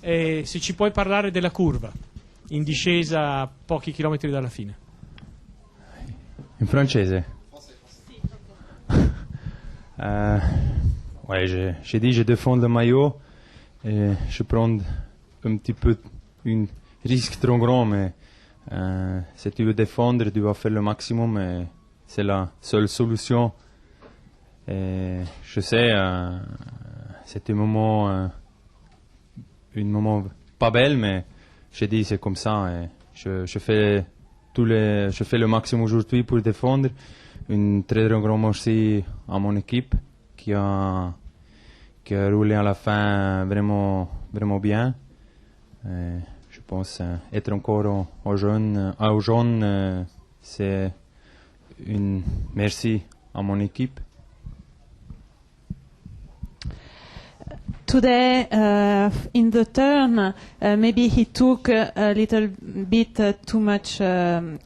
e se ci puoi parlare della curva in discesa a pochi chilometri dalla fine. In francese. Ouais, j'ai dit je défends le maillot et je prends un petit peu un risque trop grand, mais si tu veux défendre, tu vas faire le maximum et c'est la seule solution. Et je sais, c'était un moment pas belle, mais j'ai dit c'est comme ça et je fais le maximum aujourd'hui pour défendre. Un très grand merci à mon équipe qui a roulé à la fin vraiment bien. Et je pense être encore aux jeunes, c'est un merci à mon équipe. Today, in the turn, maybe he took a little bit too much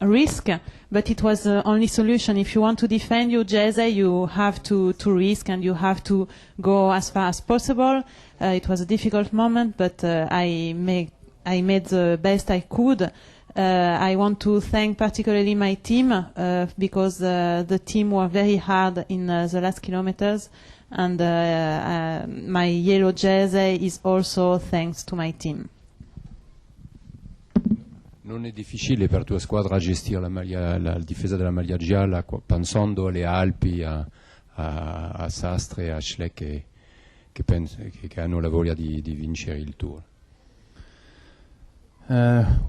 risk, but it was the only solution. If you want to defend your Jeze, you have to risk and you have to go as far as possible. It was a difficult moment, but I made the best I could. I want to thank particularly my team because the team were very hard in the last kilometers. And my yellow jersey is also thanks to my team. Non è difficile per tua squadra gestire la difesa della maglia gialla, pensando alle Alpi, a Sastre e a Schleck che hanno la voglia di vincere il Tour.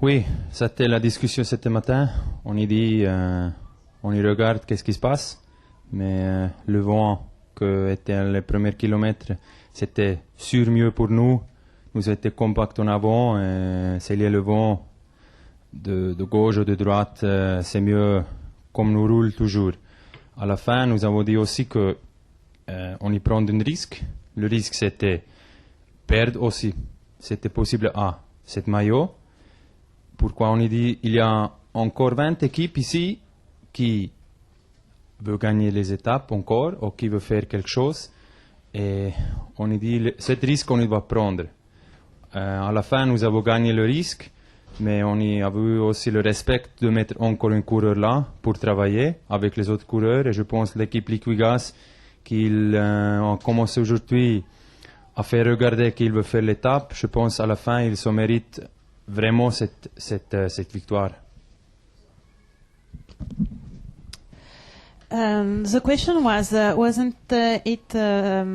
Oui, c'était la discussion ce matin. On y dit, on y regarde qu'est-ce qui se passe, mais le vent que étaient les premiers kilomètres, c'était sûr mieux pour nous. Nous étions compacts en avant et c'est lié le vent de gauche ou de droite, c'est mieux comme nous roule toujours. À la fin, nous avons dit aussi que on y prend un risque. Le risque c'était perdre aussi. C'était possible à cette maillot. Pourquoi on y dit il y a encore 20 équipes ici qui veut gagner les étapes encore ou qui veut faire quelque chose et on a dit ce risque on doit prendre. À la fin nous avons gagné le risque mais on y a eu aussi le respect de mettre encore un coureur là pour travailler avec les autres coureurs et je pense l'équipe Liquigas qu'ils ont commencé aujourd'hui à faire regarder qu'ils veulent faire l'étape. Je pense à la fin ils se méritent vraiment cette victoire. The question was, wasn't it a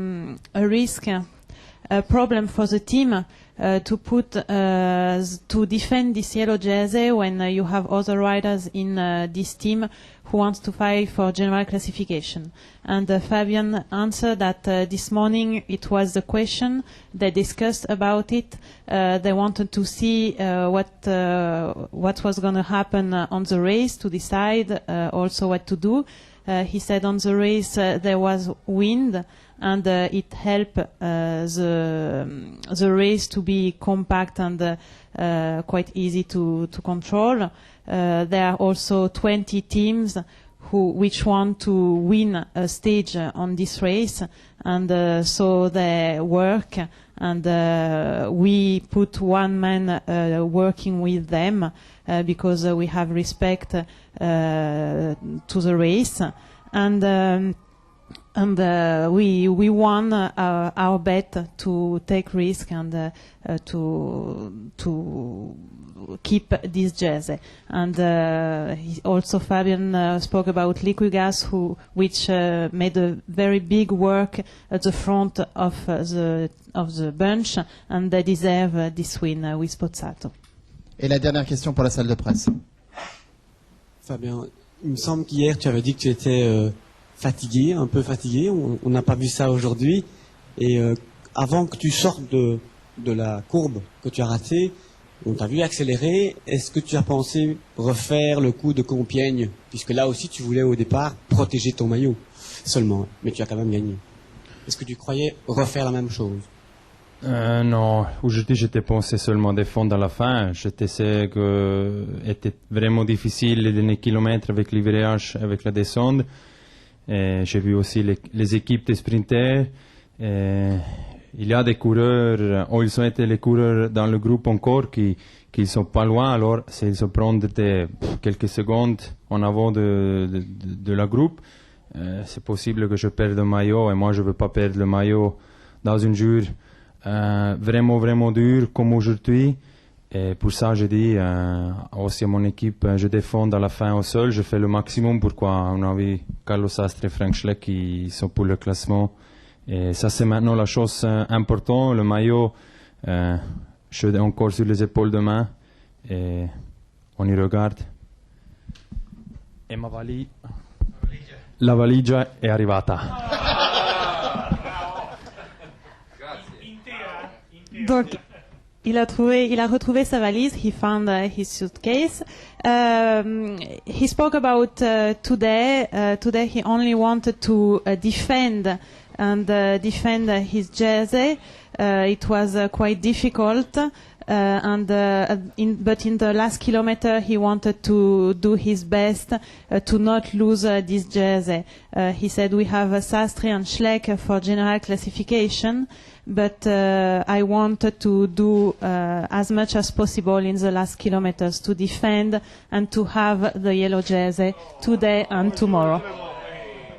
risk, a problem for the team to put to defend this yellow jersey when you have other riders in this team who wants to fight for general classification? And Fabian answered that this morning it was the question. They discussed about it. They wanted to see what was going to happen on the race to decide also what to do. He said on the race there was wind and it helped the race to be compact and quite easy to control. There are also 20 teams which want to win a stage on this race, and so they work, and we put one man working with them because we have respect to the race, and we won our bet to take risk and to keep this jersey. And Fabian spoke about Liquigas, which made a very big work at the front of the bunch, and they deserve this win with Pozzato. Et la dernière question pour la salle de presse. Fabien, il me semble qu'hier tu avais dit que tu étais fatigué, un peu fatigué. On n'a pas vu ça aujourd'hui. Et avant que tu sortes de la courbe que tu as ratée, on t'a vu accélérer. Est-ce que tu as pensé refaire le coup de Compiègne, puisque là aussi tu voulais au départ protéger ton maillot seulement, mais tu as quand même gagné. Est-ce que tu croyais refaire la même chose? Non, aujourd'hui j'étais pensé seulement défendre à la fin. J'étais sais que c'était vraiment difficile les derniers kilomètres avec les virages, avec la descente. J'ai vu aussi les équipes de sprinters. il y a des coureurs, ou ils ont été les coureurs dans le groupe encore qui sont pas loin, alors s'ils se prennent quelques secondes en avant de la groupe, c'est possible que je perde le maillot, et moi je veux pas perdre le maillot dans une jour vraiment, vraiment dur comme aujourd'hui. Et pour ça, je dis aussi à mon équipe, je défends à la fin au sol, je fais le maximum pour quoi, à mon avis, Carlos Sastre et Frank Schleck qui sont pour le classement. Et ça, c'est maintenant la chose importante. Le maillot, je suis encore sur les épaules demain et on y regarde. Et la valigia è arrivata. Donc, il a retrouvé sa valise. He found his suitcase. He spoke about today. Today he only wanted to defend his jersey. It was quite difficult, but in the last kilometer he wanted to do his best to not lose this jersey. He said we have Sastre and Schleck for general classification, but I wanted to do as much as possible in the last kilometers to defend and to have the yellow jersey today and tomorrow.